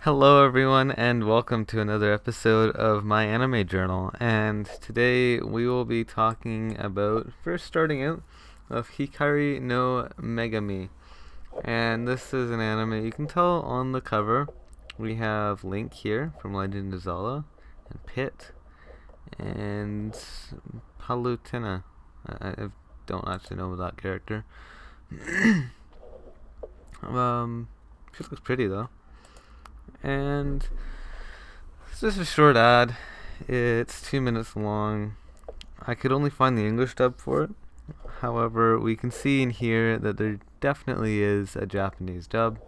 Hello, everyone, and welcome to another episode of my anime journal. And today we will be talking about first starting out of Hikari no Megami. And this is an anime you can tell on the cover. We have Link here from Legend of Zelda, and Pit, and Palutena. I don't actually know that character. She looks pretty though. And it's just a short ad. It's 2 minutes long. I could only find the English dub for it. However, we can see in here that there definitely is a Japanese dub,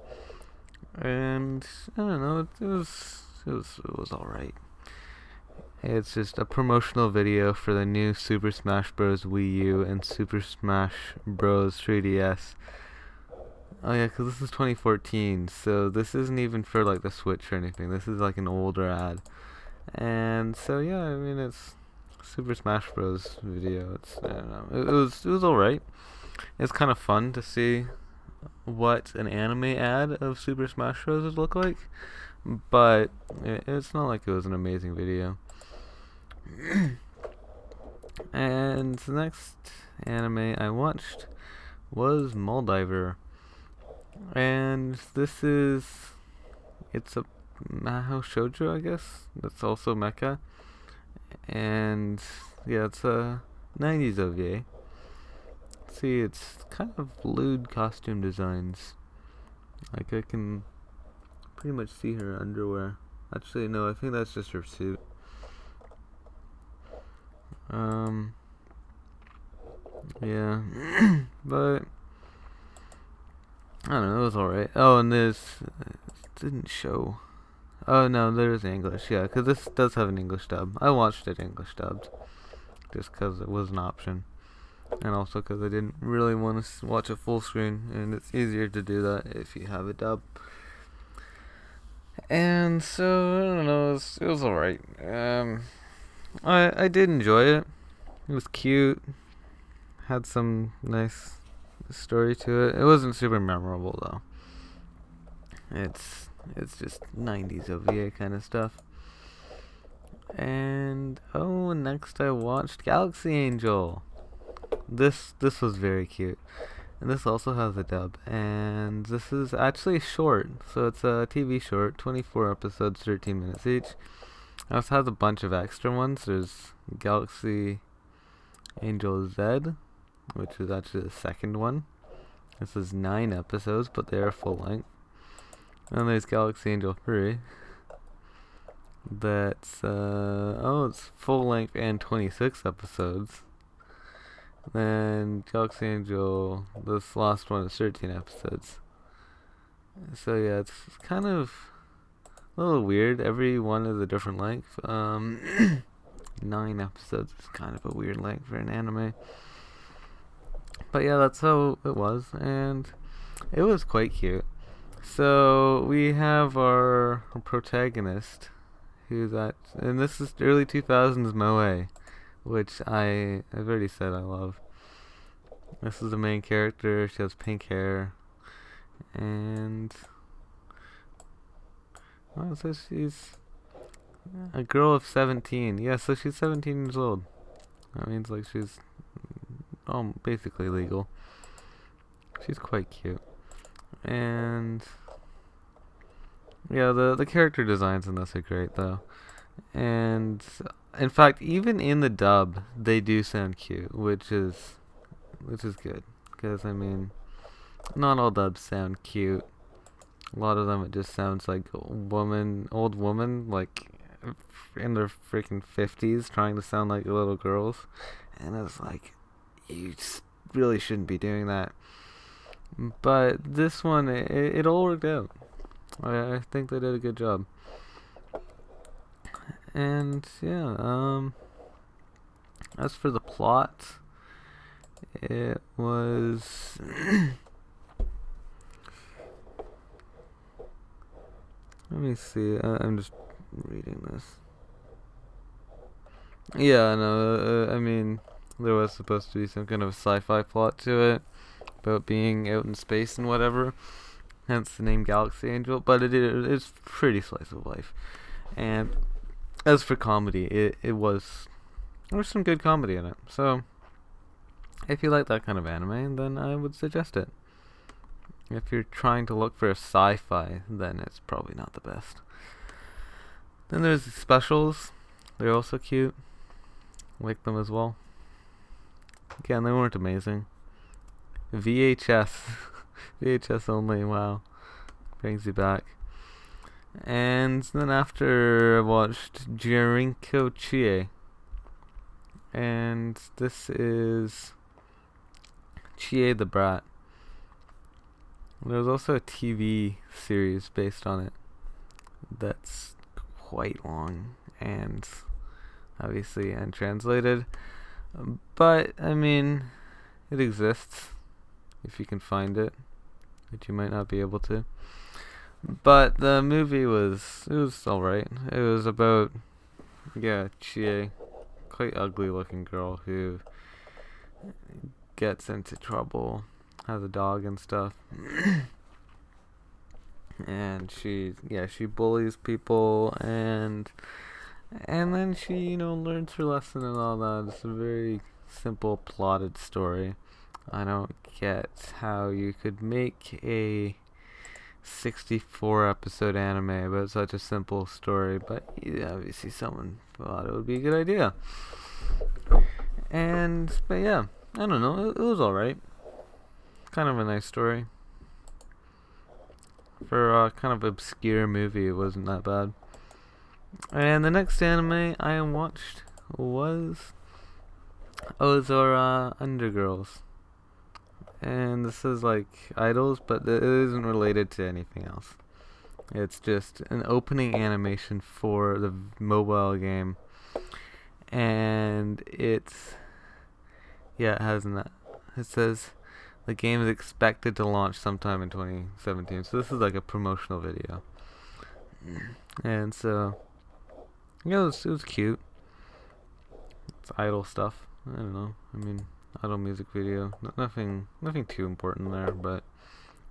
and I don't know. It was all right. It's just a promotional video for the new Super Smash Bros. Wii U and Super Smash Bros. 3DS. Oh yeah, 'cause this is 2014, so this isn't even for like the Switch or anything. This is like an older ad. And so yeah, I mean it's Super Smash Bros. Video. I don't know. It was alright. It's kind of fun to see what an anime ad of Super Smash Bros. Would look like, but it's not like it was an amazing video. And the next anime I watched was Moldiver, and it's a Mahou Shoujo, I guess. That's also mecha. And yeah, it's a 90s OVA. See, it's kind of lewd costume designs. Like, I can pretty much see her underwear. Actually, no, I think that's just her suit. Yeah. But, I don't know, it was alright. Oh, and this didn't show. Oh, no, there's English, yeah, because this does have an English dub. I watched it English dubbed, just because it was an option. And also because I didn't really want to watch a full screen, and it's easier to do that if you have a dub. And so, I don't know, it was alright. I did enjoy it. It was cute, had some nice story to it. It wasn't super memorable though. It's just 90s OVA kind of stuff. And next I watched Galaxy Angel. This was very cute. And this also has a dub. And this is actually short. So it's a TV short, 24 episodes, 13 minutes each. It also has a bunch of extra ones. There's Galaxy Angel Z, which is actually the second one. This is 9 episodes, but they are full length. And there's Galaxy Angel 3. That's it's full length and 26 episodes. Then Galaxy Angel, this last one is 13 episodes. So yeah, it's kind of a little weird. Every one is a different length. 9 episodes is kind of a weird length for an anime. But yeah, that's how it was, and it was quite cute. So we have our protagonist, and this is early 2000s Moe, which I've already said I love. This is the main character. She has pink hair, and it says she's a girl of 17. Yeah, so she's 17 years old. That means like she's basically legal. She's quite cute. And yeah, the character designs in this are great though. And in fact, even in the dub, they do sound cute, which is good. Because I mean, not all dubs sound cute. A lot of them it just sounds like old woman, like in their freaking 50s, trying to sound like little girls, and it's like, you just really shouldn't be doing that. But this one, it all worked out. I think they did a good job. And yeah, as for the plot, it was let me see. I'm just reading this. Yeah, no. I mean, there was supposed to be some kind of sci-fi plot to it about being out in space and whatever. hence the name Galaxy Angel. But it's pretty slice of life. And as for comedy, there was some good comedy in it. So if you like that kind of anime, then I would suggest it. If you're trying to look for a sci-fi, then it's probably not the best. Then there's the specials. They're also cute. Like them as well. Again, they weren't amazing. VHS. VHS only, wow. Brings you back. And then after I watched Jirinko Chie. And this is Chie the Brat. There's also a TV series based on it that's quite long and obviously untranslated. But, I mean, it exists if you can find it, which you might not be able to. But the movie was alright. It was about, Chie, quite ugly looking girl who gets into trouble, has a dog and stuff. And she bullies people, and then she, learns her lesson and all that. It's a very simple plotted story. I don't get how you could make a 64 episode anime about such a simple story, but obviously someone thought it would be a good idea. But yeah, I don't know, it was alright. Kind of a nice story. For a kind of obscure movie, it wasn't that bad. And the next anime I watched was Ozora Undergirls. And this is like idols, but it isn't related to anything else. It's just an opening animation for the mobile game. And it says the game is expected to launch sometime in 2017. So this is like a promotional video. And so, it was cute. It's idol stuff. I don't know. I mean, idol music video. Nothing too important there, but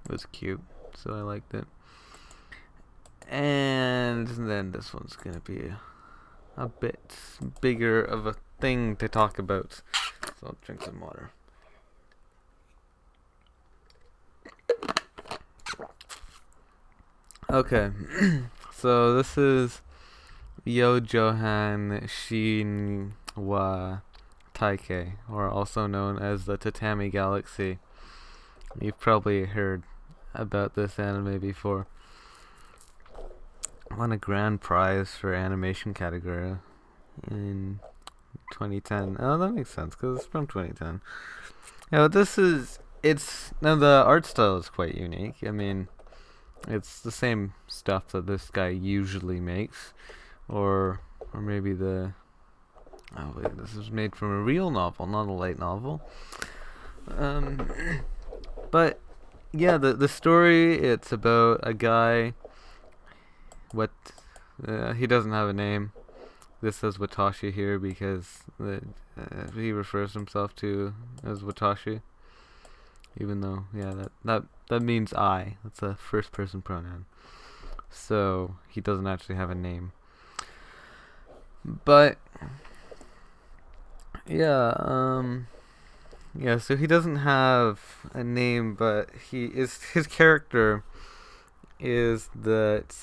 it was cute. So I liked it. And then this one's gonna be a bit bigger of a thing to talk about. So I'll drink some water. Okay, so this is Yojohan Shinwa Taikei, or also known as the Tatami Galaxy. You've probably heard about this anime before. Won a grand prize for animation category in 2010. Oh, that makes sense because it's from 2010. Now now the art style is quite unique. I mean, it's the same stuff that this guy usually makes, or maybe this is made from a real novel, not a light novel. But yeah, the story, it's about a guy. He doesn't have a name. This says Watashi here because he refers himself to as Watashi. Even though, that means I. That's a first person pronoun. So, he doesn't actually have a name. But, so he doesn't have a name, but his character is that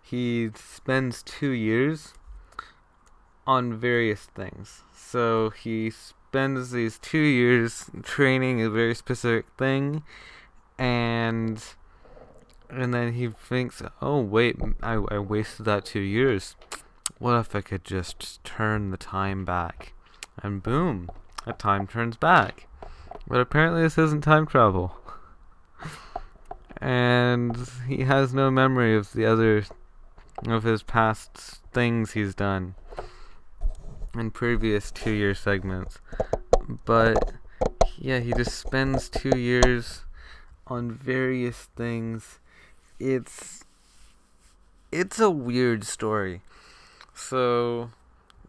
he spends 2 years on various things. So, he spends these 2 years training a very specific thing, and then he thinks, oh wait, I wasted that 2 years. What if I could just turn the time back? And boom, the time turns back. But apparently this isn't time travel. And he has no memory of his past things he's done in previous 2 year segments. But he just spends 2 years on various things. It's a weird story. So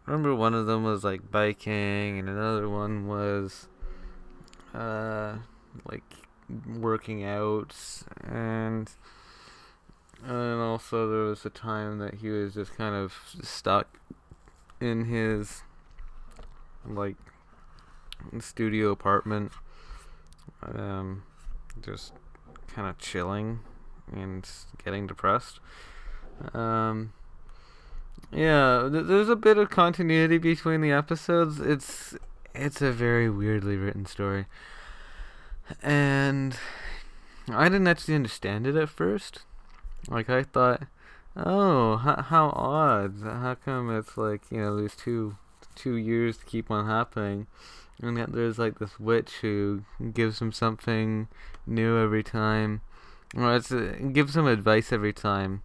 remember, one of them was like biking, and another one was like working out, and also there was a time that he was just kind of stuck in his like studio apartment, um, just kind of chilling and getting depressed. Um, yeah, there's a bit of continuity between the episodes. It's a very weirdly written story, and I didn't actually understand it at first. Like I thought, oh, how odd. How come it's like these two years to keep on happening, and yet there's like this witch who gives him something new every time. Well, it gives him advice every time,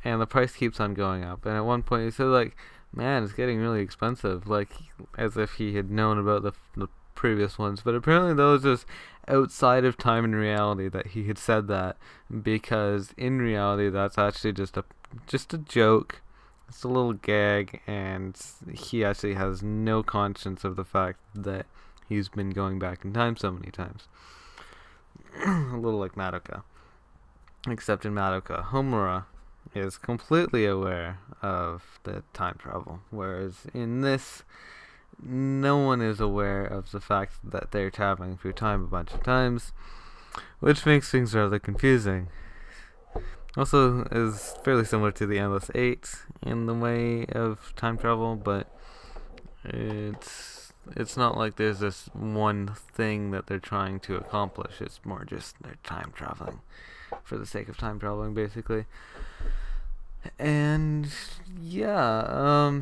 and the price keeps on going up. And at one point, he said, like, man, it's getting really expensive, like, as if he had known about the previous ones. But apparently, that was just outside of time and reality that he had said that, because in reality, that's actually just a joke. It's a little gag, and he actually has no conscience of the fact that he's been going back in time so many times. A little like Madoka. Except in Madoka, Homura is completely aware of the time travel, whereas in this, no one is aware of the fact that they're traveling through time a bunch of times, which makes things rather confusing. Also, is fairly similar to the Endless Eight in the way of time travel, but it's not like there's this one thing that they're trying to accomplish. It's more just they're time traveling for the sake of time traveling, basically. And yeah,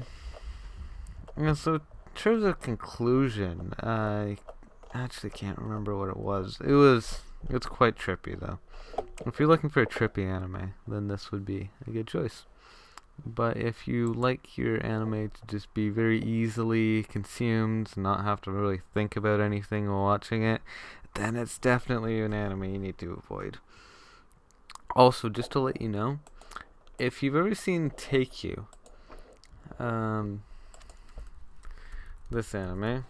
so in terms of conclusion, I actually can't remember what it was. It's quite trippy though. If you're looking for a trippy anime, then this would be a good choice. But if you like your anime to just be very easily consumed, not have to really think about anything while watching it, then it's definitely an anime you need to avoid. Also, just to let you know, if you've ever seen Take You, this anime,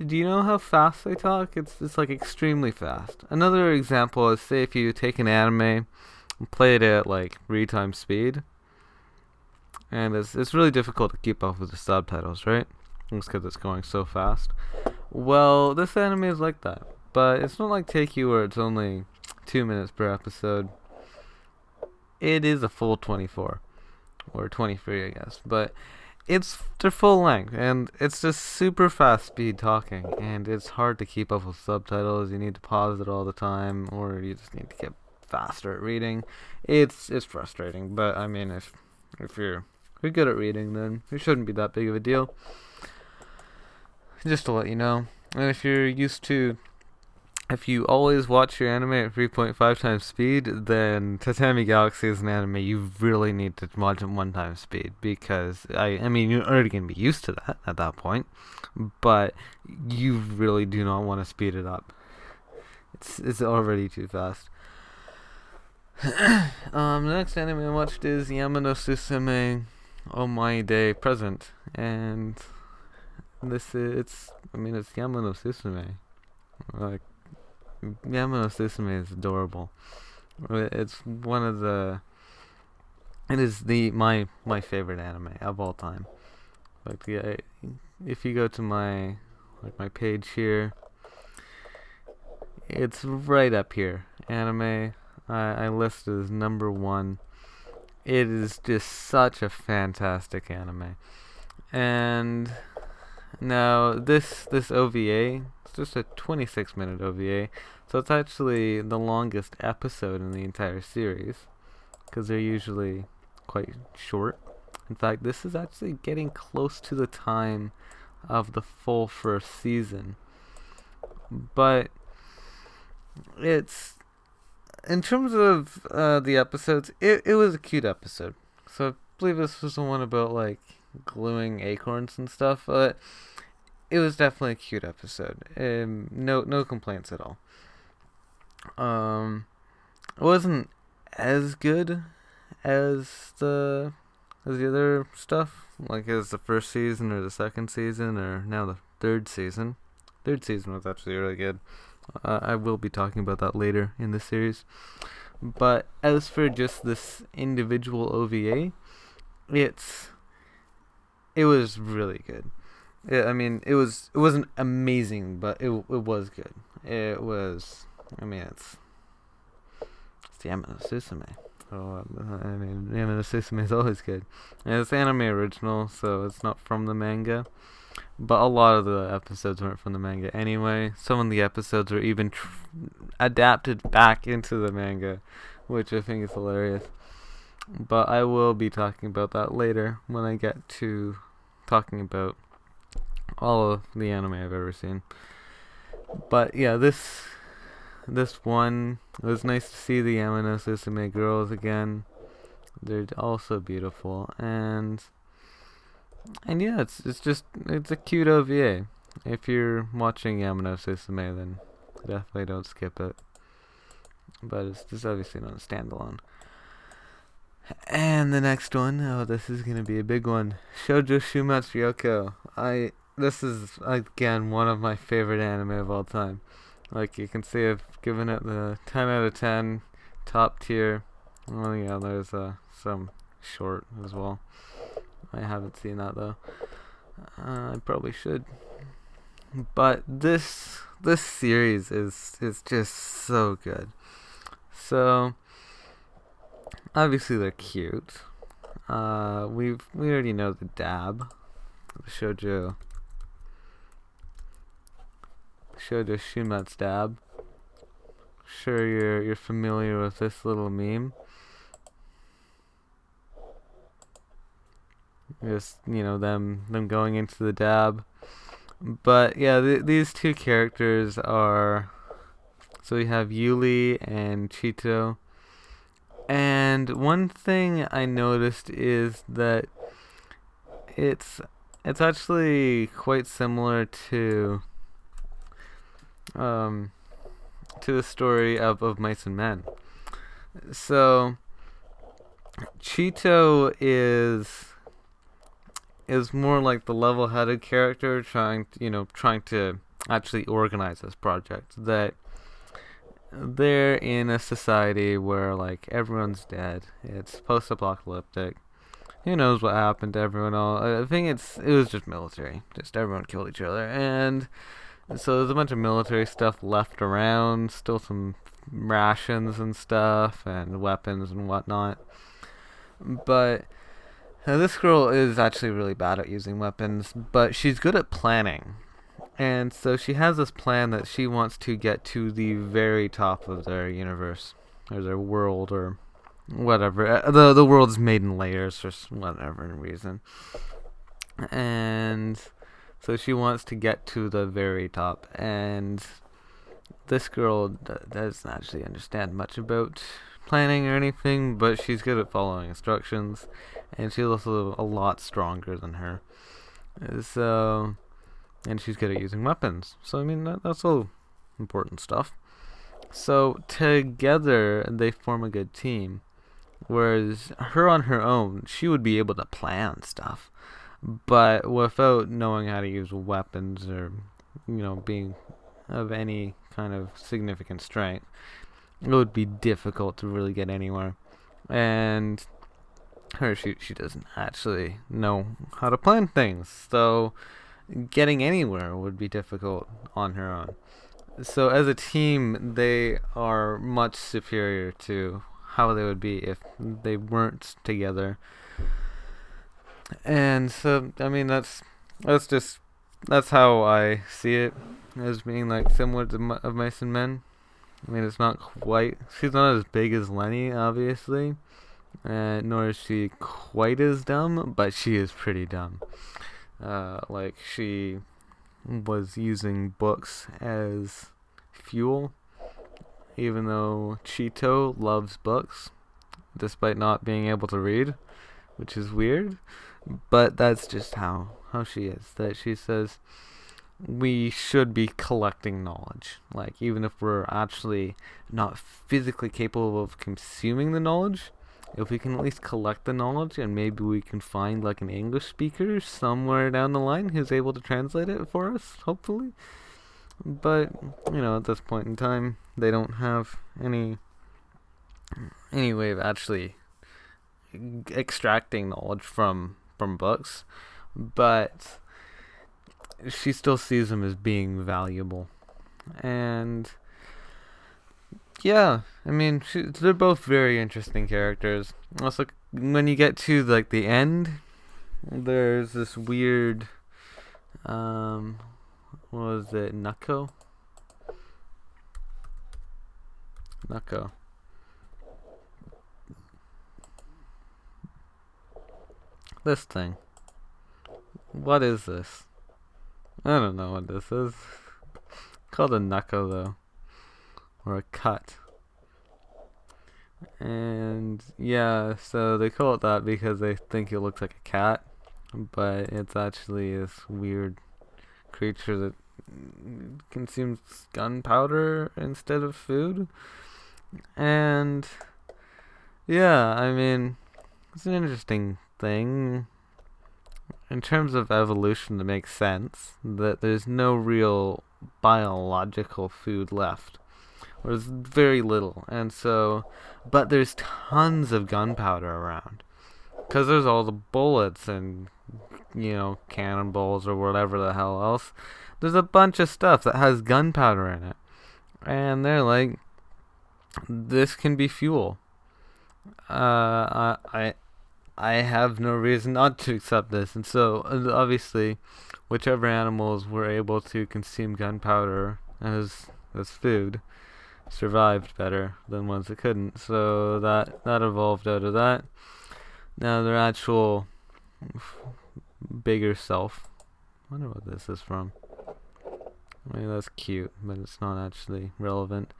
do you know how fast they talk? It's like extremely fast. Another example is, say if you take an anime and play it at like 3 times speed, and it's really difficult to keep up with the subtitles, right? It's because it's going so fast. Well, this anime is like that, but it's not like Take You where it's only 2 minutes per episode. It is a full 24 or 23, I guess, but they're full length, and it's just super fast speed talking, and it's hard to keep up with subtitles. You need to pause it all the time, or you just need to get faster at reading. It's frustrating, but I mean, if you're good at reading, then it shouldn't be that big of a deal. Just to let you know, and if you always watch your anime at 3.5 times speed, then Tatami Galaxy is an anime you really need to watch at 1 time speed, because I mean you're already going to be used to that at that point, but you really do not want to speed it up. It's already too fast. The next anime I watched is Yamano Susume Omae de Present, and it's Yamano Susume. Like, Yamano Susume is adorable. It's one of the. It is my favorite anime of all time. Like, if you go to my page here, it's right up here. Anime I listed as number 1. It is just such a fantastic anime, and now this OVA. Just a 26-minute OVA, so it's actually the longest episode in the entire series, because they're usually quite short. In fact, this is actually getting close to the time of the full first season. But it's, in terms of the episodes, it was a cute episode. So I believe this was the one about like gluing acorns and stuff, but it was definitely a cute episode. No complaints at all. It wasn't as good as the other stuff, like as the first season or the second season or now the third season. Third season was actually really good. I will be talking about that later in the series. But as for just this individual OVA, it's it was really good. I mean, it wasn't amazing, but it was good. It was. I mean, it's the Yamano Susume. Oh, I mean, Yamano Susume is always good. And it's anime original, so it's not from the manga. But a lot of the episodes weren't from the manga anyway. Some of the episodes were even adapted back into the manga, which I think is hilarious. But I will be talking about that later when I get to talking about all of the anime I've ever seen. But yeah, this one, it was nice to see the Yamano Susume girls again. They're also beautiful, and yeah, it's a cute OVA. If you're watching Yamano Susume, then definitely don't skip it. But it's obviously not a standalone. And the next one, oh, this is gonna be a big one. Shoujo Shuumatsu Ryokou. This is again one of my favorite anime of all time. Like you can see, I've given it the 10 out of 10, top tier. Oh yeah, there's some short as well. I haven't seen that though. I probably should. But this series is just so good. So obviously they're cute. We already know the dab, the Shoujo Shuumatsu dab. Sure, you're familiar with this little meme. Just them going into the dab. But yeah, these two characters are. So we have Yuli and Chito. And one thing I noticed is that it's actually quite similar to the story of Mice and Men. So Chito is more like the level-headed character trying to actually organize this project. That they're in a society where like everyone's dead. It's post-apocalyptic. Who knows what happened to everyone? I think it was just military. Just everyone killed each other, and so there's a bunch of military stuff left around. Still some rations and stuff, and weapons and whatnot. But this girl is actually really bad at using weapons, but she's good at planning. And so she has this plan that she wants to get to the very top of their universe, or their world, or whatever. The world's made in layers for whatever reason. And so she wants to get to the very top. And this girl doesn't actually understand much about planning or anything, but she's good at following instructions. And she's also a lot stronger than her. So, and she's good at using weapons. So, I mean, that's all important stuff. So, together, they form a good team. Whereas her on her own, she would be able to plan stuff. But without knowing how to use weapons or, being of any kind of significant strength, it would be difficult to really get anywhere. And she doesn't actually know how to plan things, so getting anywhere would be difficult on her own. So as a team, they are much superior to how they would be if they weren't together. And so, I mean, that's how I see it, as being like similar to of Mice and Men. I mean, it's not quite. She's not as big as Lenny, obviously, nor is she quite as dumb, but she is pretty dumb. Like she was using books as fuel, even though Chito loves books, despite not being able to read, which is weird. But that's just how she is. That she says we should be collecting knowledge. Like, even if we're actually not physically capable of consuming the knowledge, if we can at least collect the knowledge, and maybe we can find like an English speaker somewhere down the line who's able to translate it for us, hopefully, But at this point in time, they don't have any way of actually extracting knowledge from books, but she still sees them as being valuable. And yeah, I mean, they're both very interesting characters. Also, when you get to like the end, there's this weird, what was it, Nucko. This thing. What is this? I don't know what this is. Called a Nucko though, or a cut. And yeah, so they call it that because they think it looks like a cat, but it's actually this weird creature that consumes gunpowder instead of food. And yeah, I mean, it's an interesting thing. In terms of evolution, it makes sense that there's no real biological food left. There's very little, and so, but there's tons of gunpowder around, because there's all the bullets and cannonballs or whatever the hell else. There's a bunch of stuff that has gunpowder in it, and they're like, this can be fuel. I have no reason not to accept this, and so obviously, whichever animals were able to consume gunpowder as food survived better than ones that couldn't. So that evolved out of that. Now their actual bigger self. I wonder what this is from. I mean, that's cute, but it's not actually relevant.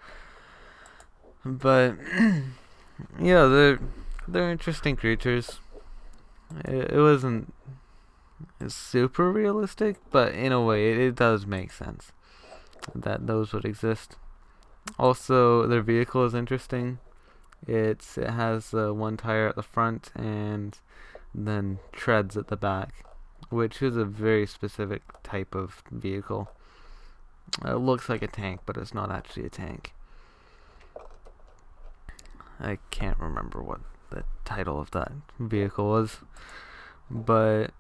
But yeah, they're interesting creatures. It wasn't super realistic, but in a way, it does make sense that those would exist. Also, their vehicle is interesting. It has one tire at the front and then treads at the back, which is a very specific type of vehicle. It looks like a tank, but it's not actually a tank. I can't remember what the title of that vehicle was, but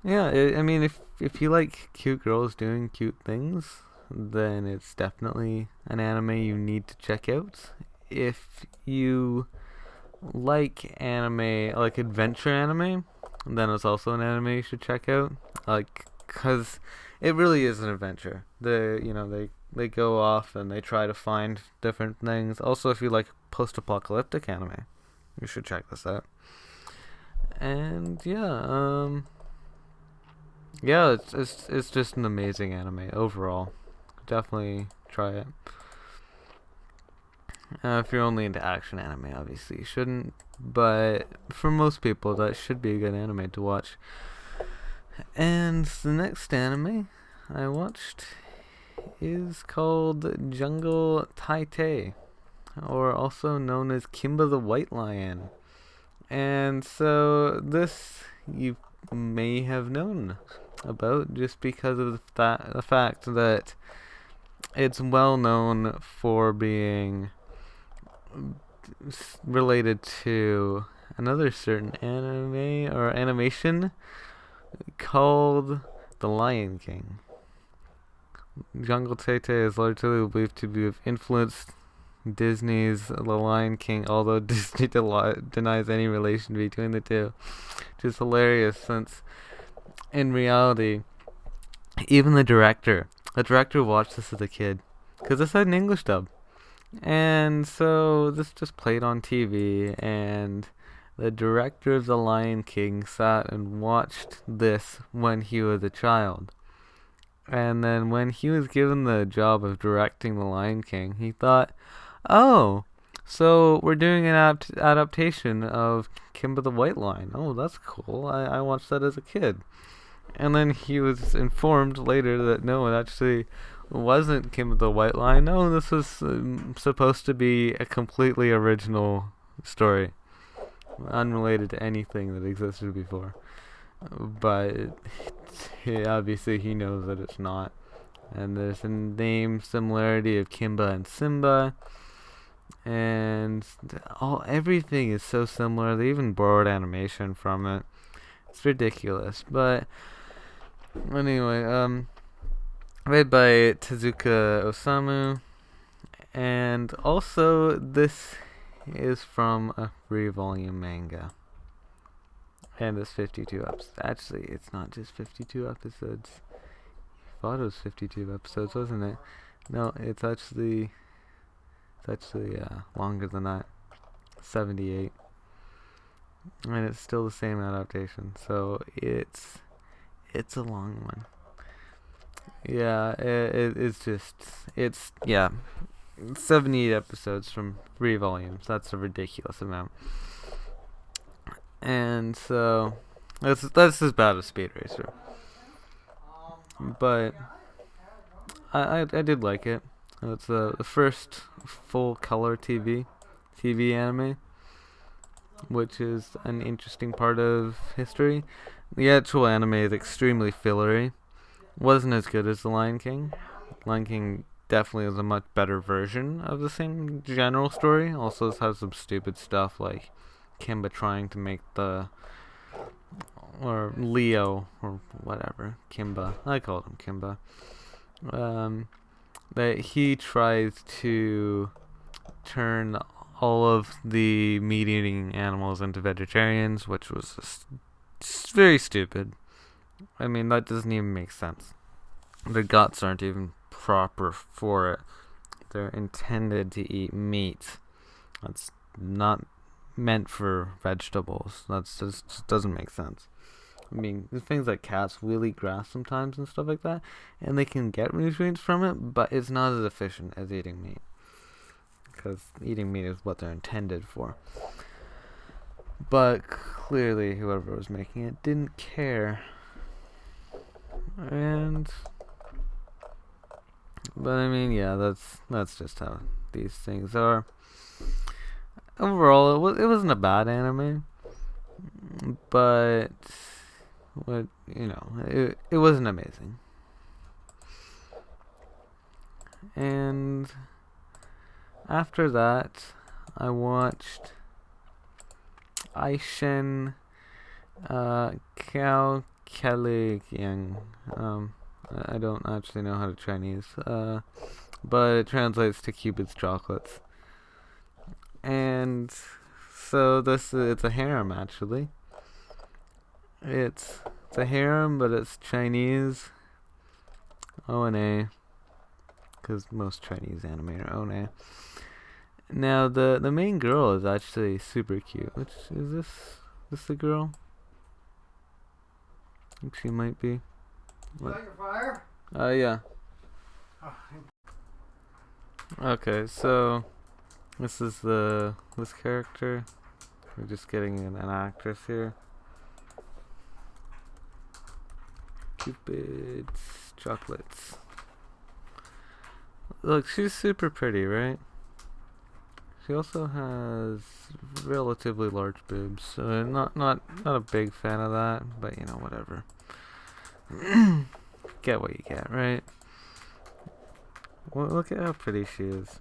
yeah, I mean, if you like cute girls doing cute things, then it's definitely an anime you need to check out. If you like anime, like adventure anime, then it's also an anime you should check out. Like, cause it really is an adventure. They go off and they try to find different things. Also, if you like post-apocalyptic anime, you should check this out. And yeah, it's just an amazing anime overall. Definitely try it. If you're only into action anime, obviously you shouldn't. But for most people, that should be a good anime to watch. And the next anime I watched is called Jungle Taitei, or also known as Kimba the White Lion. And so this you may have known about just because of the fact that it's well known for being related to another certain anime or animation called The Lion King. Jungle Taitei is largely believed to have influenced Disney's The Lion King, although Disney denies any relation between the two, which is hilarious since in reality, even the director watched this as a kid because this had an English dub, and so this just played on TV, and the director of The Lion King sat and watched this when he was a child. And then when he was given the job of directing The Lion King, he thought, oh, so we're doing an adaptation of Kimba the White Lion. Oh, that's cool. I watched that as a kid. And then he was informed later that no, it actually wasn't Kimba the White Lion. No, this was supposed to be a completely original story, unrelated to anything that existed before. But obviously he knows that it's not. and there's a name similarity of Kimba and Simba, and everything is so similar. They even borrowed animation from it. It's ridiculous, but anyway, made by Tezuka Osamu, and also this is from a 3-volume manga. And it's 52 episodes. Actually, it's not just 52 episodes. I thought it was 52 episodes, wasn't it? No, it's actually longer than that. 78. And it's still the same adaptation. So it's a long one. Yeah, it's 78 episodes from 3 volumes. That's a ridiculous amount. And so that's as bad as Speed Racer. But I did like it. It's the first full color TV anime, which is an interesting part of history. The actual anime is extremely fillery. Wasn't as good as The Lion King. Lion King definitely is a much better version of the same general story. Also, it has some stupid stuff like Kimba trying to make or Leo, or whatever, Kimba. I called him Kimba. That he tries to turn all of the meat-eating animals into vegetarians, which was just very stupid. I mean, that doesn't even make sense. The guts aren't even proper for it. They're intended to eat meat. That's not meant for vegetables. That's just doesn't make sense. I mean, there's things like cats will eat grass sometimes and stuff like that, and they can get nutrients from it, but it's not as efficient as eating meat. Because eating meat is what they're intended for. But clearly, whoever was making it didn't care. But I mean, yeah, that's just how these things are. Overall, it wasn't a bad anime, but it wasn't amazing. And after that, I watched Aishen Kao Yang. I don't actually know how to Chinese, but it translates to Cupid's chocolates. And so it's a harem actually. It's a harem, but it's Chinese ONA, because most Chinese anime are ONA. Now the main girl is actually super cute. Which is this the girl? I think she might be. You got your fire? Yeah. Okay, so this is this character. We're just getting an actress here. Cupid's chocolates. Look, she's super pretty, right? She also has relatively large boobs, so not a big fan of that, but whatever. Get what you get, right? Well, look at how pretty she is.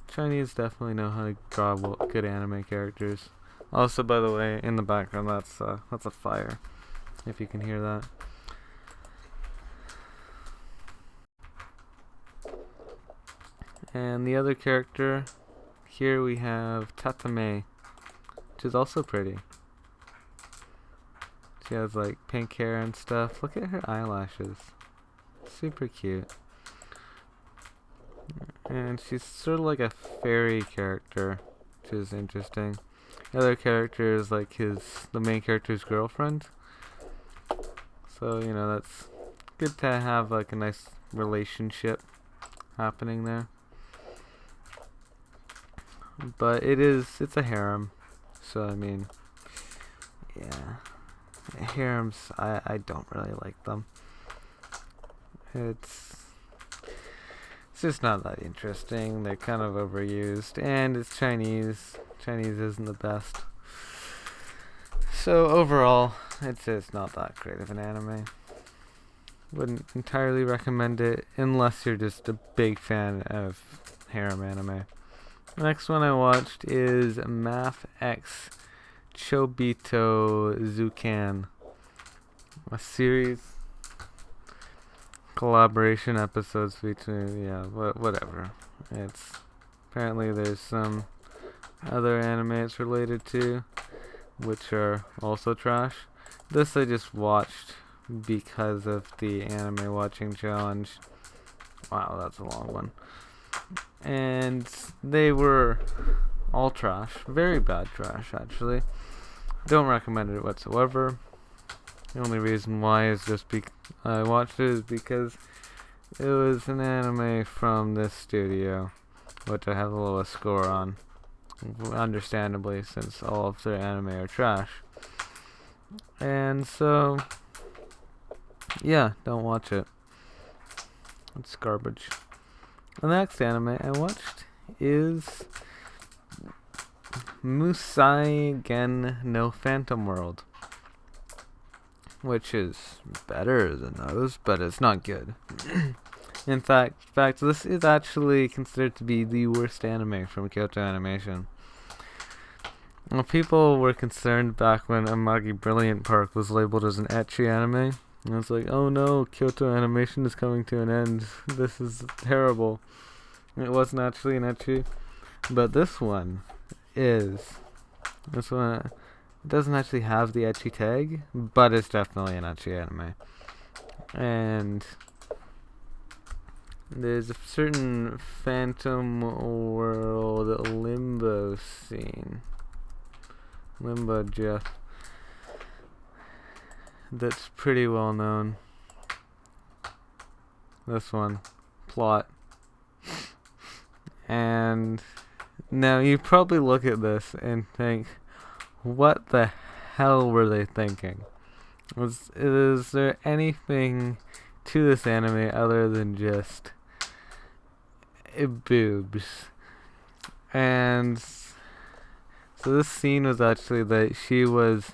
Chinese definitely know how to draw good anime characters. Also, by the way, in the background, that's a fire, if you can hear that. And the other character, here we have Tatami, which is also pretty. She has like pink hair and stuff. Look at her eyelashes. Super cute. And she's sort of like a fairy character, which is interesting. The other character is like the main character's girlfriend. So, that's good to have like a nice relationship happening there. But it's a harem. So, I mean, yeah. Harems, I don't really like them. It's just not that interesting. They're kind of overused, and it's Chinese. Chinese isn't the best. So overall, it's just not that great of an anime. Wouldn't entirely recommend it unless you're just a big fan of harem anime. The next one I watched is Math X Chobito Zukan, a series collaboration episodes featuring whatever. It's apparently there's some other anime it's related to, which are also trash. This I just watched because of the anime watching challenge. Wow, that's a long one. And they were all trash. Very bad trash, actually. Don't recommend it whatsoever. The only reason why is just I watched it is because it was an anime from this studio, which I have the lowest score on. Understandably, since all of their anime are trash. And so, yeah, don't watch it. It's garbage. The next anime I watched is Musai Gen no Phantom World, which is better than those, but it's not good. In fact, this is actually considered to be the worst anime from Kyoto Animation. Well, people were concerned back when Amagi Brilliant Park was labeled as an ecchi anime. And it's like, oh no, Kyoto Animation is coming to an end. This is terrible. It wasn't actually an ecchi. But this one is. This one doesn't actually have the ecchi tag, but it's definitely an ecchi anime. And there's a certain Phantom World limbo scene. Limbo Jeff. That's pretty well known. This one. Plot. And now you probably look at this and think, what the hell were they thinking? Is there anything to this anime other than just boobs? And so this scene was actually that she was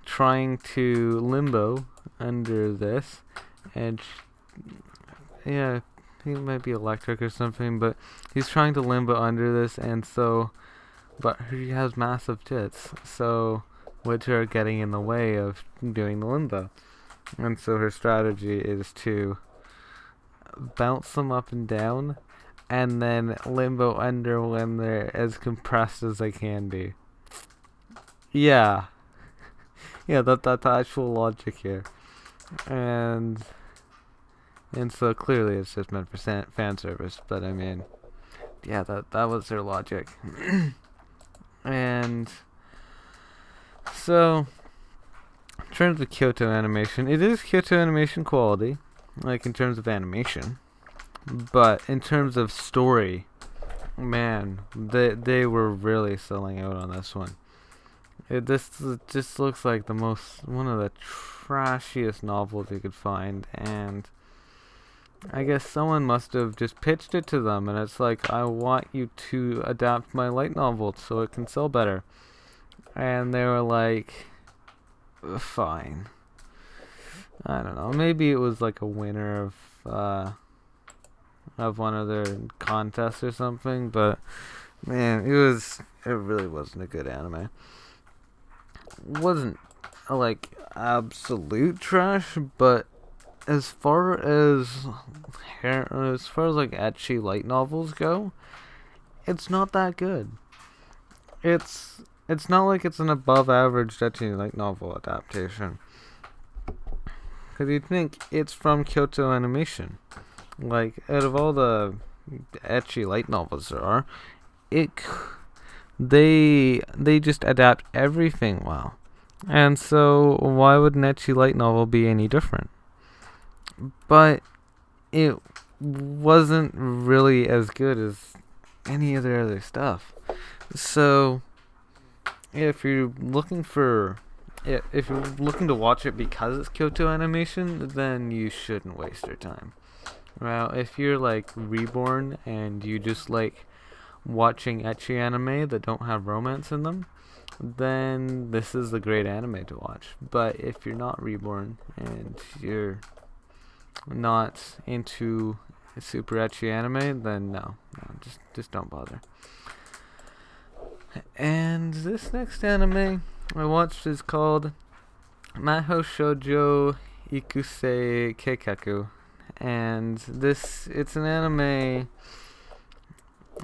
trying to limbo under this, and I think it might be electric or something, but he's trying to limbo under this, and so, but she has massive tits, so, which are getting in the way of doing the limbo, and so her strategy is to bounce them up and down, and then limbo under when they're as compressed as they can be. Yeah, that's the actual logic here. And so clearly it's just meant for fan service, but I mean, yeah, that was their logic. And so, in terms of Kyoto Animation, it is Kyoto Animation quality, like in terms of animation, but in terms of story, man, they were really selling out on this one. This just looks like one of the trashiest novels you could find, and I guess someone must have just pitched it to them, and it's like, I want you to adapt my light novel so it can sell better. And they were like, fine. I don't know, maybe it was like a winner of one of their contests or something, but man, it really wasn't a good anime. Wasn't like absolute trash, but as far as like ecchi light novels go, it's not that good. It's not like it's an above average ecchi light novel adaptation, because you'd think it's from Kyoto Animation. Like, out of all the ecchi light novels there are, they just adapt everything well. And so why would an ecchi light novel be any different? But it wasn't really as good as any of their other stuff. So if you're looking to watch it because it's Kyoto Animation, then you shouldn't waste your time. Well, if you're like Reborn and you just like watching ecchi anime that don't have romance in them, then this is the great anime to watch. But if you're not Reborn and you're not into super ecchi anime, then no, just don't bother. And this next anime I watched is called Maho Shoujo Ikusei Keikaku, and it's an anime.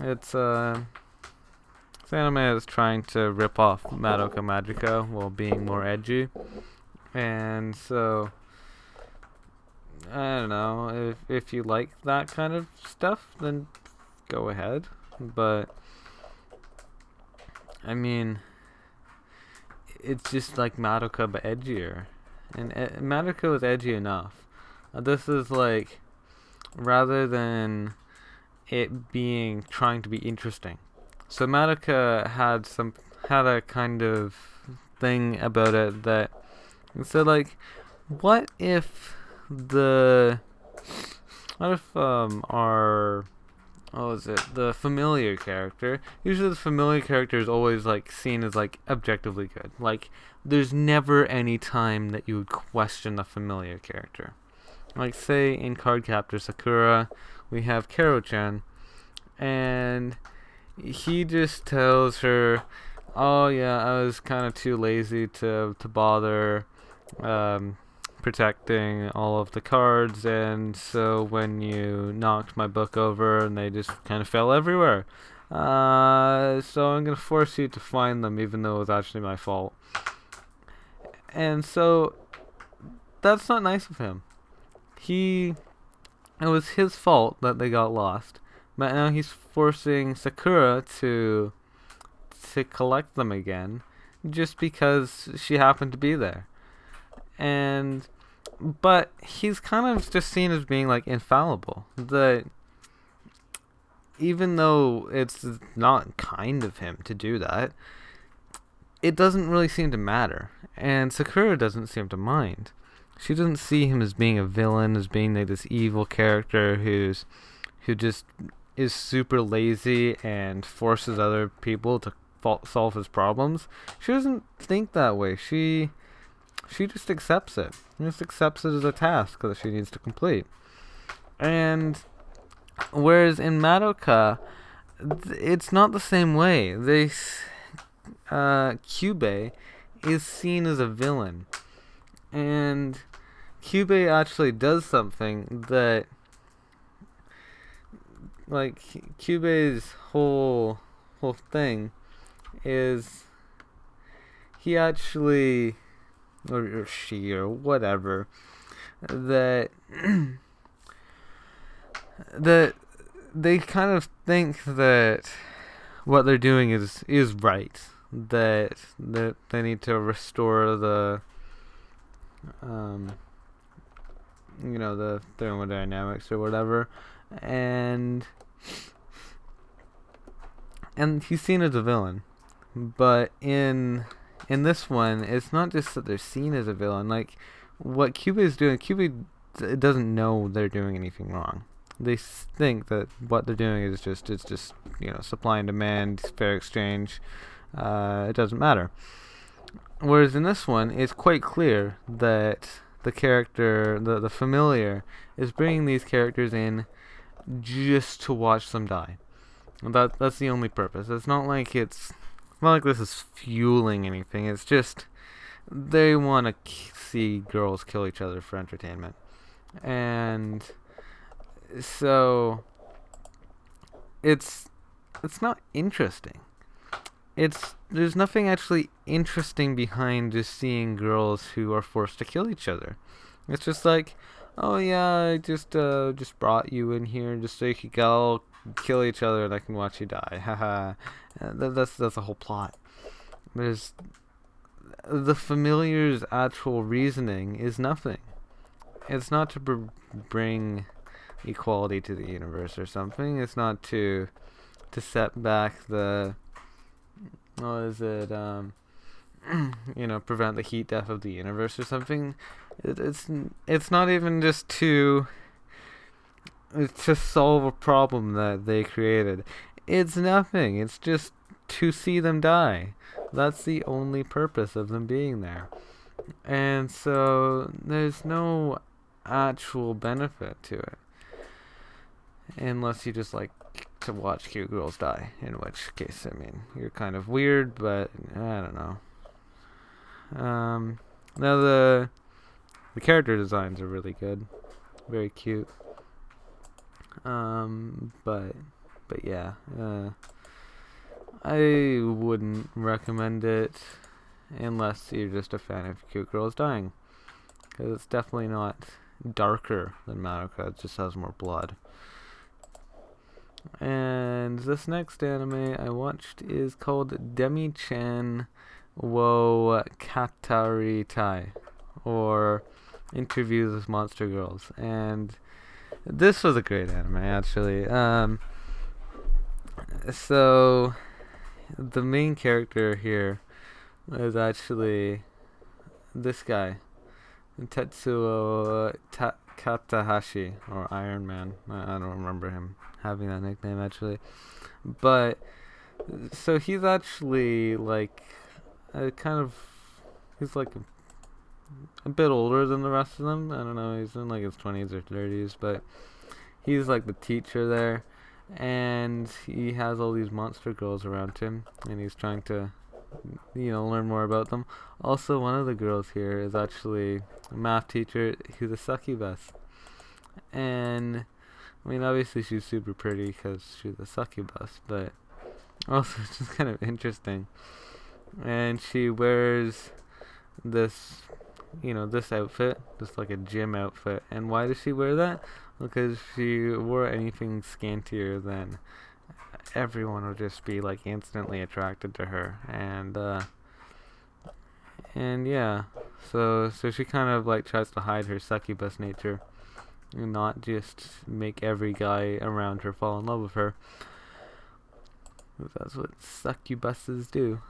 It's an anime that's trying to rip off Madoka Magica while being more edgy, and so I don't know if you like that kind of stuff, then go ahead. But I mean, it's just like Madoka but edgier, and Madoka was edgy enough. This is like, rather than it being trying to be interesting. So Madoka had a kind of thing about it that said like, what if the our the familiar character, usually the familiar character is always like seen as like objectively good, like there's never any time that you would question the familiar character. Like say in Cardcaptor Sakura we have Karo-chan, and he just tells her, oh yeah, I was kind of too lazy to bother protecting all of the cards, and so when you knocked my book over and they just kind of fell everywhere, so I'm gonna force you to find them even though it was actually my fault. And so that's not nice of him. It was his fault that they got lost, but now he's forcing Sakura to collect them again just because she happened to be there. But he's kind of just seen as being like infallible. That even though it's not kind of him to do that, it doesn't really seem to matter. And Sakura doesn't seem to mind. She doesn't see him as being a villain, as being like this evil character who just is super lazy and forces other people to solve his problems. She doesn't think that way. She just accepts it. She just accepts it as a task that she needs to complete. And whereas in Madoka, it's not the same way. Kyubei is seen as a villain, and Kyubei actually does something that, like, Kyubei's whole thing is he actually, or she or whatever, that that they kind of think that what they're doing is right, that they need to restore the the thermodynamics or whatever, and he's seen as a villain. But in this one, it's not just that they're seen as a villain. Like, what Cuba is doing, Cuba doesn't know they're doing anything wrong. They think that what they're doing is just supply and demand, fair exchange. It doesn't matter. Whereas in this one, it's quite clear that the character, the familiar, is bringing these characters in just to watch them die. That's the only purpose. It's not like this is fueling anything. It's just they want to see girls kill each other for entertainment, and so it's not interesting. There's nothing actually interesting behind just seeing girls who are forced to kill each other. It's just like, oh yeah, I just brought you in here just so you could all kill each other and I can watch you die. Haha. That's the whole plot. There's the familiar's actual reasoning is nothing. It's not to bring equality to the universe or something. It's not to set back the prevent the heat death of the universe or something. It's not even just to solve a problem that they created. It's nothing. It's just to see them die. That's the only purpose of them being there. And so there's no actual benefit to it. Unless you just like to watch cute girls die, in which case, I mean, you're kind of weird, but I don't know. Now the character designs are really good, very cute. But yeah, I wouldn't recommend it unless you're just a fan of cute girls dying, because it's definitely not darker than Madoka. It just has more blood. And this next anime I watched is called Demi-chan wo Kataritai, or Interviews with Monster Girls. And this was a great anime, actually. So the main character here is actually this guy, Tetsuo Katahashi, or Iron Man. I don't remember him having that nickname, actually. But so he's actually like he's like a bit older than the rest of them. I don't know, he's in like his 20s or 30s, but he's like the teacher there, and he has all these monster girls around him, and he's trying to, learn more about them. Also, one of the girls here is actually a math teacher who's a succubus, and I mean, obviously she's super pretty because she's a succubus, but also it's just kind of interesting. And she wears this, this outfit, just like a gym outfit. And why does she wear that? Because she wore anything scantier than everyone would just be like instantly attracted to her. And yeah, so she kind of like tries to hide her succubus nature and not just make every guy around her fall in love with her. That's what succubuses do.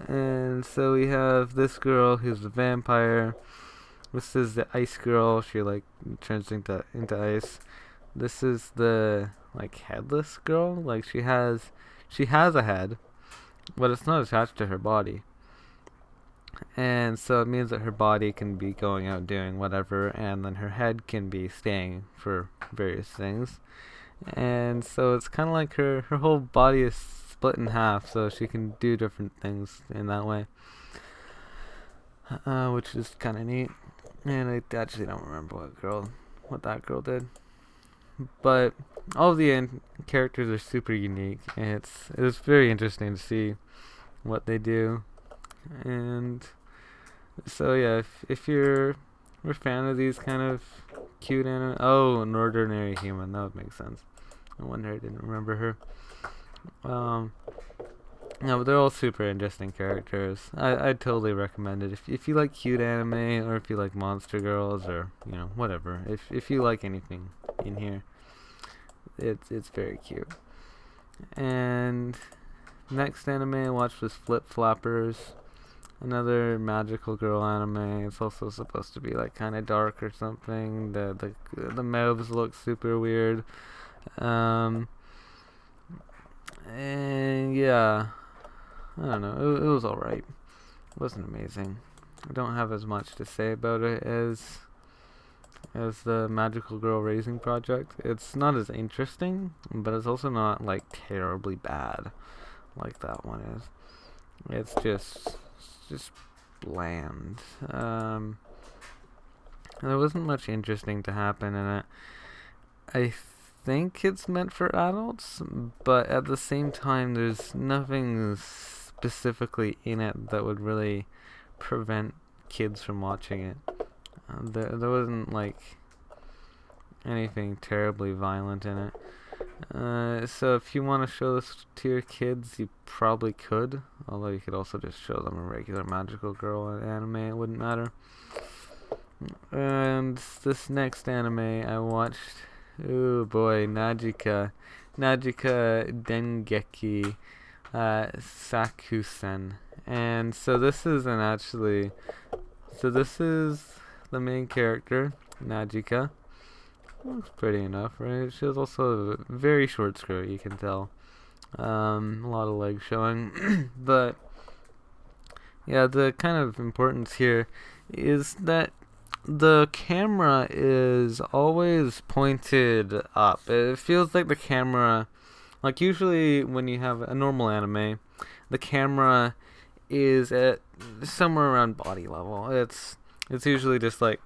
And so we have this girl who's a vampire. This is the ice girl. She like turns into ice. This is the like headless girl. Like she has a head, but it's not attached to her body. And so it means that her body can be going out doing whatever, and then her head can be staying for various things. And so it's kind of like her whole body is split in half, so she can do different things in that way, which is kind of neat. And I actually don't remember what that girl did, but all the characters are super unique, and it's very interesting to see what they do. And so yeah, if you're a fan of these kind of cute anime, An Ordinary Human, that would make sense. No wonder I didn't remember her. No, but they're all super interesting characters. I'd totally recommend it if you like cute anime, or if you like monster girls, or whatever. If you like anything in here, it's very cute. And next anime I watched was Flip Flappers, another magical girl anime. It's also supposed to be like kind of dark or something. The mouths look super weird. And yeah, I don't know. It was alright. It wasn't amazing. I don't have as much to say about it as the Magical Girl Raising Project. It's not as interesting, but it's also not like terribly bad like that one is. It's just bland. There wasn't much interesting to happen in it. I think it's meant for adults, but at the same time, there's nothing specifically in it that would really prevent kids from watching it. There wasn't like anything terribly violent in it. So if you want to show this to your kids, you probably could. Although you could also just show them a regular magical girl anime, it wouldn't matter. And this next anime I watched, oh boy, Najica Dengeki Sakusen. And so this is the main character, Najica. Looks pretty enough, right? She has also a very short skirt, you can tell. A lot of legs showing. But yeah, the kind of importance here is that the camera is always pointed up. It feels like the camera, like usually when you have a normal anime, the camera is at somewhere around body level. It's usually just like,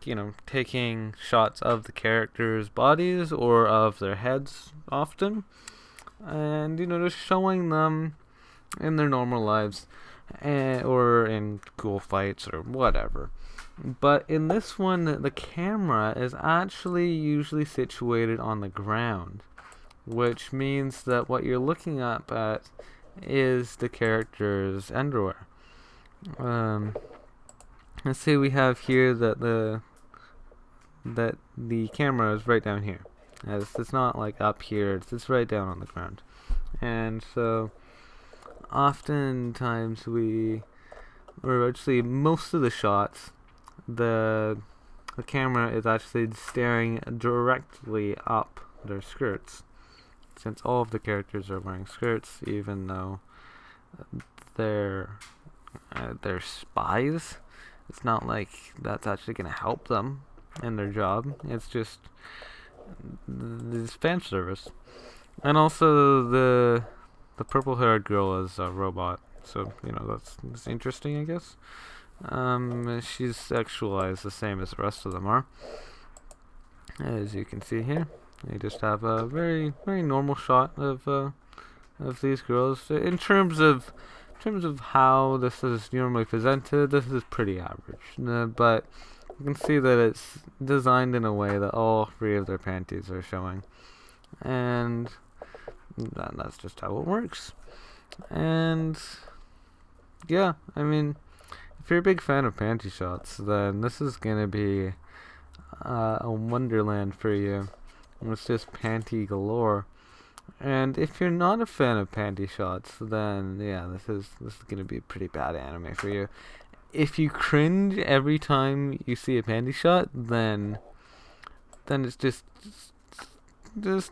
taking shots of the characters' bodies or of their heads often, and just showing them in their normal lives, or in cool fights or whatever. But in this one, the camera is actually usually situated on the ground, which means that what you're looking up at is the character's underwear. Let's say we have here that the camera is right down here. It's not like up here, it's right down on the ground. And so oftentimes or actually most of the shots, the camera is actually staring directly up their skirts, since all of the characters are wearing skirts, even though they're spies. It's not like that's actually going to help them in their job. It's just this fan service. And also the purple-haired girl is a robot, so that's interesting, I guess. She's sexualized the same as the rest of them are, as you can see here. They just have a very, very normal shot of these girls. In terms of how this is normally presented, this is pretty average. But you can see that it's designed in a way that all three of their panties are showing, and that's just how it works. And yeah, I mean, if you're a big fan of panty shots, then this is gonna be a wonderland for you. It's just panty galore. And if you're not a fan of panty shots, then yeah, this is gonna be a pretty bad anime for you. If you cringe every time you see a panty shot, then it's just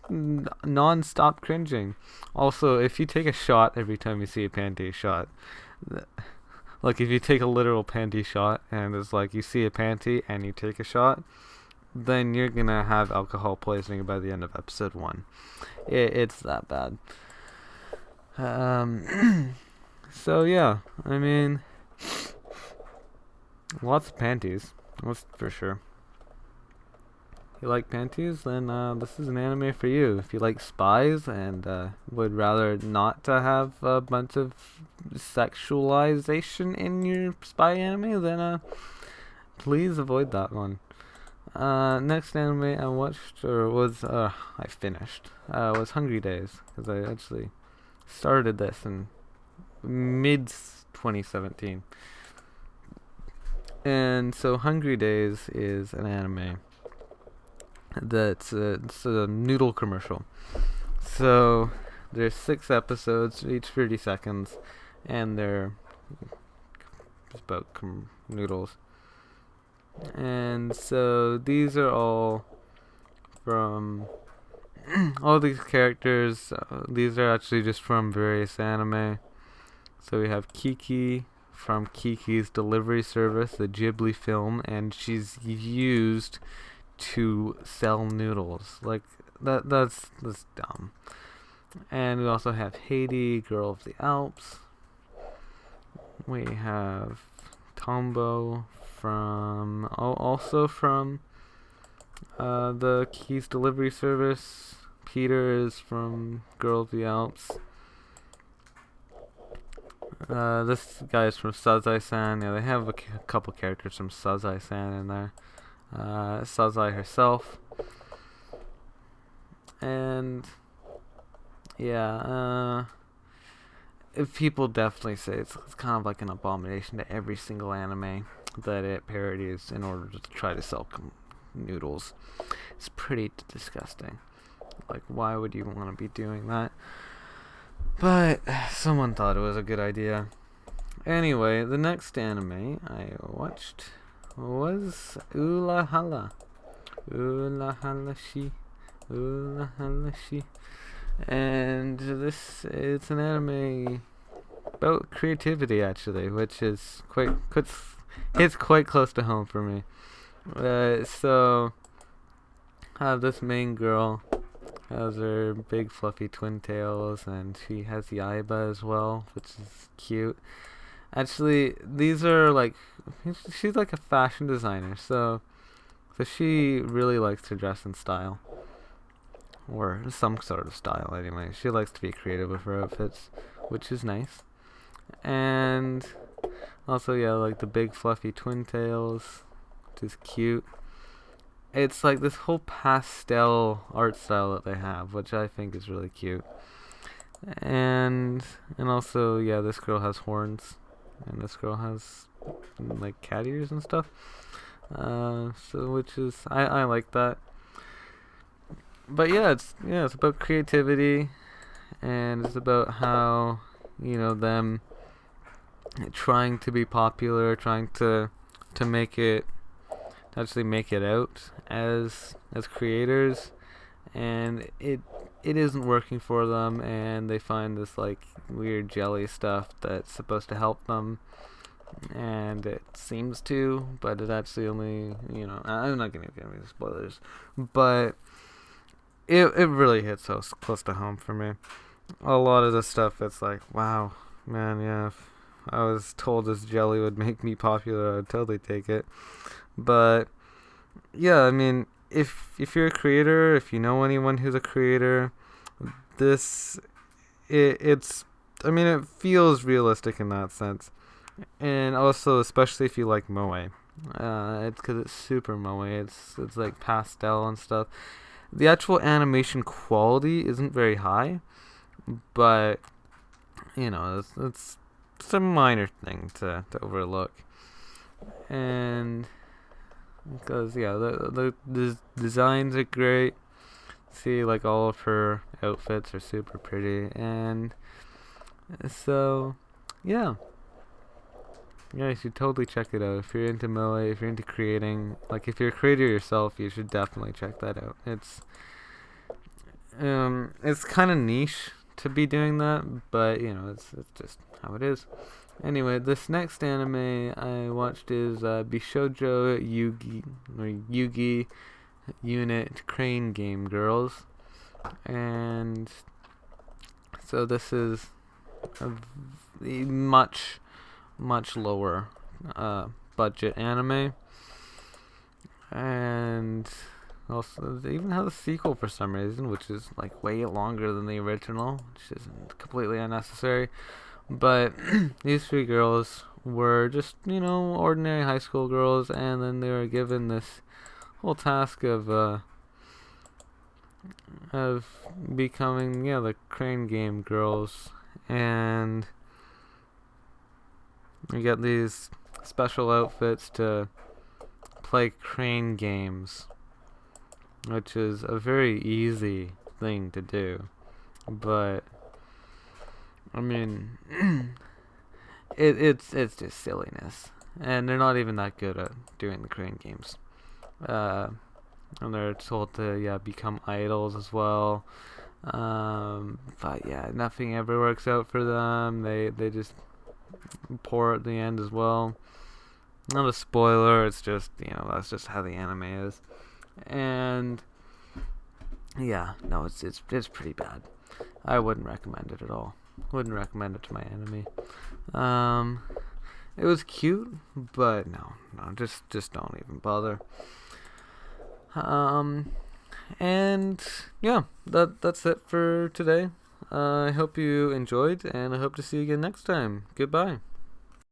non-stop cringing. Also, if you take a shot every time you see a panty shot, like if you take a literal panty shot and it's like you see a panty and you take a shot, then you're gonna have alcohol poisoning by the end of episode 1. It's that bad. So yeah, I mean, lots of panties, that's for sure. If you like panties, then this is an anime for you. If you like spies and would rather not to have a bunch of sexualization in your spy anime, then please avoid that one. Next anime I watched, or I finished, was Hungry Days, because I actually started this in mid 2017. And so Hungry Days is an anime that's it's a noodle commercial. So there's 6 episodes, each 30 seconds, and they're just about noodles. And so these are all from all these characters. These are actually just from various anime. So we have Kiki from Kiki's Delivery Service, the Ghibli film, and she's used to sell noodles. Like that's dumb. And we also have Haiti, Girl of the Alps. We have Tombo from also from the Kiki's Delivery Service. Peter is from Girl of the Alps. This guy is from Sazai-san. Yeah, they have a couple characters from Sazai-san in there. Sazai herself. And yeah, if people definitely say it's kind of like an abomination to every single anime that it parodies in order to try to sell noodles. It's pretty disgusting. Like, why would you want to be doing that? But someone thought it was a good idea. Anyway, the next anime I watched was Ula Hala. Ula Hala Shi. Ula Hala Shi. And it's an anime about creativity, actually, which is quite close to home for me. So this main girl has her big fluffy twin tails, and she has the aiba as well, which is cute. Actually, these are like, she's like a fashion designer, so she really likes to dress in style, or some sort of style anyway. She likes to be creative with her outfits, which is nice. And also, yeah, like the big fluffy twin tails, which is cute. It's like this whole pastel art style that they have, which I think is really cute. And also, yeah, this girl has horns, and this girl has like cat ears and stuff. So which is I like that. But yeah, it's about creativity, and it's about how, them trying to be popular, trying to make it, actually make it out as creators, and it isn't working for them, and they find this like weird jelly stuff that's supposed to help them, and it seems to, but it actually only, I'm not gonna give any spoilers, but it really hits so close to home for me. A lot of the stuff, it's like, wow, man, yeah, if I was told this jelly would make me popular, I'd totally take it. But yeah, I mean, if you're a creator, if you know anyone who's a creator, this it's I mean, it feels realistic in that sense, and also especially if you like moe. It's because it's super moe. It's like pastel and stuff. The actual animation quality isn't very high, but it's a minor thing to overlook. And because yeah, the designs are great. See, like all of her outfits are super pretty, and so yeah. Yeah, you should totally check it out. If you're into moe, if you're into creating, like if you're a creator yourself, you should definitely check that out. It's kind of niche to be doing that, but it's just how it is. Anyway, this next anime I watched is Bishoujo Yugi Unit Crane Game Girls, and so this is a much lower budget anime, and also they even have a sequel for some reason, which is like way longer than the original, which is completely unnecessary. But these three girls were just ordinary high school girls, and then they were given this whole task of becoming the Crane Game Girls, and you get these special outfits to play crane games, which is a very easy thing to do. But I mean, it's just silliness, and they're not even that good at doing the crane games. And they're told to become idols as well. But yeah, nothing ever works out for them. They just poor at the end as well. Not a spoiler, it's just that's just how the anime is. And yeah, no, it's pretty bad. I wouldn't recommend it at all. Wouldn't recommend it to my enemy. It was cute, but no, just don't even bother. And yeah, that's it for today. I hope you enjoyed, and I hope to see you again next time. Goodbye.